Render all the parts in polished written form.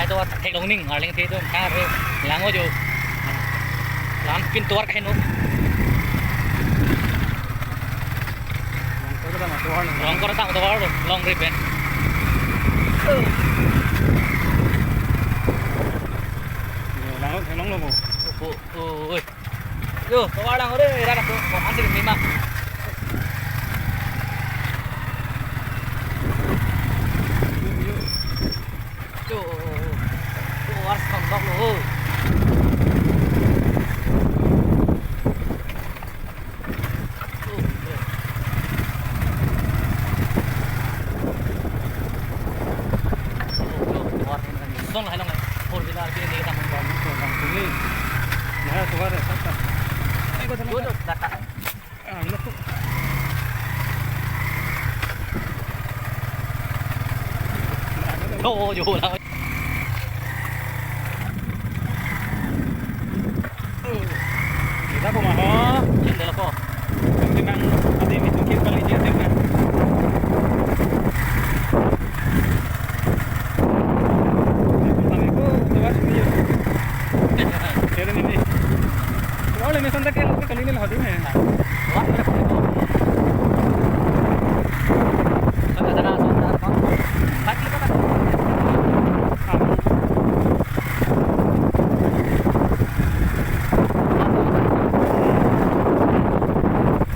itu tek long ning ngarling te itu kar lango jo lan pin tuar ka henu long kor ta to war long rip ben lango tek long lo oi yo to war lang ore ra ra ko ansi ni ma yo war sam bak lo Long lah long lah. Four wheeler ke ni kita mau long ini nah to war sata Dua tu data. ini tuh Oh, jauh lah. kita kok maho Jendela ko. memang ada ini mungkin paling jadi kan Oleh mesan tak kelak kali ini lah hadi me. Wah, Sampai sana sudah kau. Bagi kita.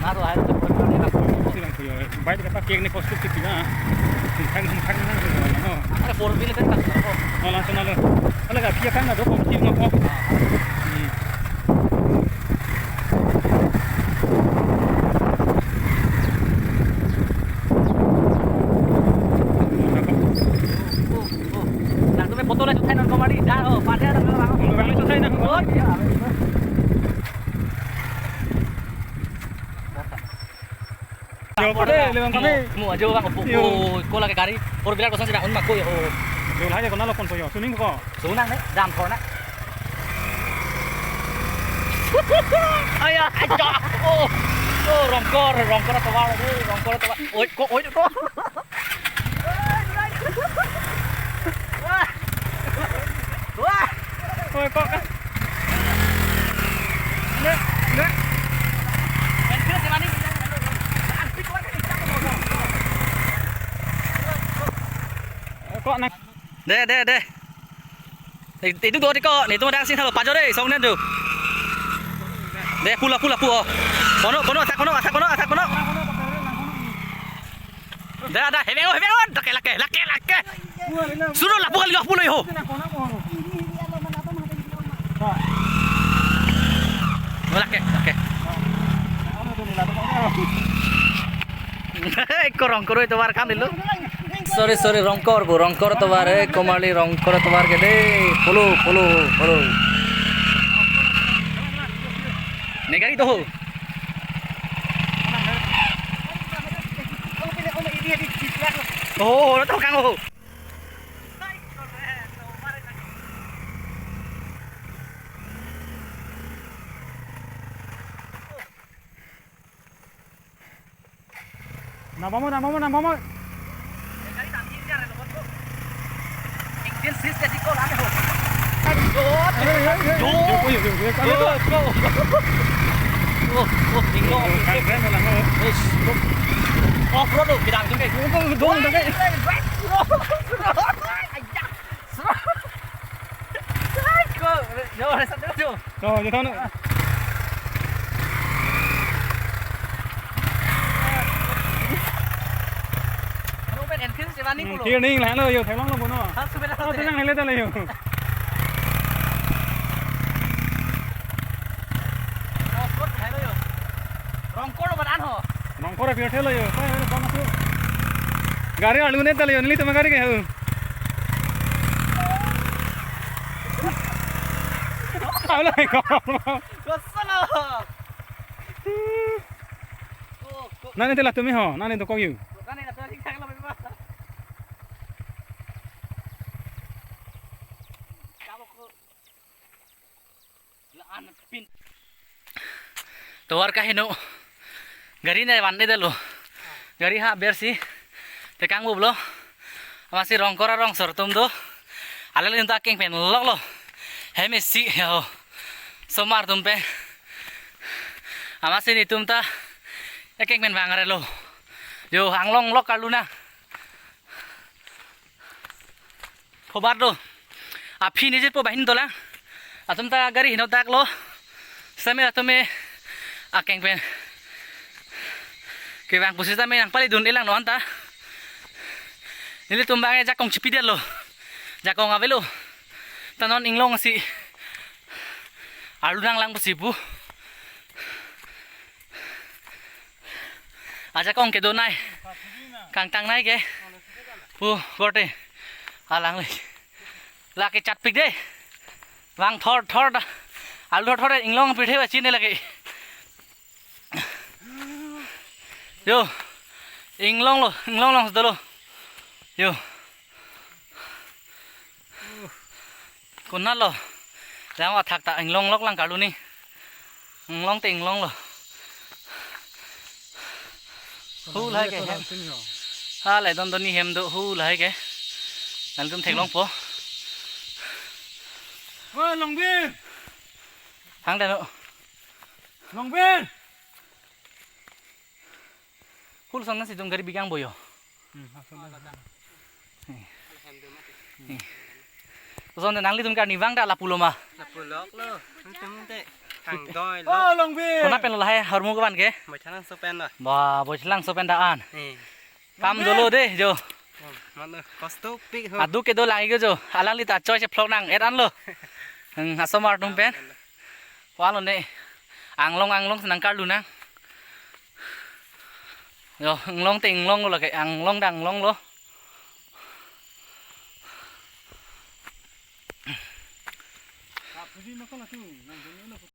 Nah, tu air tu pun ada. Silang kuyo. Baik kita pakai ni postur kita na. Thang na no. Ada four wheeler kan tak ko. Oh langsung na lo. Ala ka pia kan na do ko ti mo ko. Foto lah cukai non komadi dah oh pada ada orang Bang selesai na ko. oh iya Yo pade lewang kami. mu aja bang ko lagi kari por bilar kosan tidak un makku ya oh Yo lah ya ko na lo kon ko yo. Suning ko. sunang deh dam thor na ayah aja oh rongkor atau apa rongkor atau apa oi kok wah Oi kok kan. Nek. Enggak sih mani. Kok nak. Deh. Itu tuh kok, nih tuh đang xin halo pajo deh, xong lên tuh. Deh pula. Kono, atak kono. Dah, heveng, lake. Suruh lah bukan 50 yo. Lake. Rongkor itu war kam dulu. Sorry rongkor to war komali rongkor to war gede. Polo. Negari to. Oh, nó tao căng hồ. Na mama. Indian sis jadi kau lama ho. Keren lah ngo. Off road tu, bidang tu kan. Dong dah. Jauh sana tu. Oh, je tahu nak. Kamu pen enfield siapa ni kulo? Kia ning lah lo yo, thai long lo bono. Hah, sudah Oh, tenang hele ta le yo. Off road hai lo yo. Rongkor badan ho. Nong kore pia thelo yo. Kai ho kono tu. Gari alu ne ta le yo, nili tama gari ke ho. Ala ko. Kesana. Nani te la tumi ho, nani to ko yu. Kan ini nak tinggal lah bebas. Kamu ko laan pin. Tawar ka hino. Gari na wande dalo. Gari ha bersi. Tekang bublo. Masih rongkor rong sortum do. ala le ta keng pen lok lo he me si yo somar tum pe ama sini tum ta keng pen wang are lo yo anglong lok kaluna phobar do api ni je po bahin dola atum ta gari hino tak lo same atume akeng pen ke wang pusi ta me nang pali dun ilang no anta nili tumbang jakong cipidet lo jakong avelo tanon inglong si alunang lang pusipu aja kong ke donai kang tang nai ke pu gorte alang le la ke chat pik de wang thor thor da alu thor inglong pithe ba chine lage yo inglong lo dolo yo kunal lo jangan watak tak inglong lok lang kalu ni inglong te inglong lo hu lai ke hem ha lai don ni hem do hu lai ke nan tum thek long po ôi Long Biên hang đây no Long Biên hul sang nasi tum gari bigang boyo Tuson nang li tum ka ni wang da la puloma Lapulok lo, tum te thằng đôi lo. ôi Long Biên kona pen lo hai harmu ka ban ke Mày thằng số pen rồi. ba bo chlang so pen da an Nè, kam dolo de jo mà nó costo big hơn. adu ke do lai ke jo alang li ta choi che phlok nang et an lo asomar tum pen wa lo ne anglong nang kar lu nang yo anglong te anglong lo ke anglong dang long lo Apa sih nak lah tu? Nang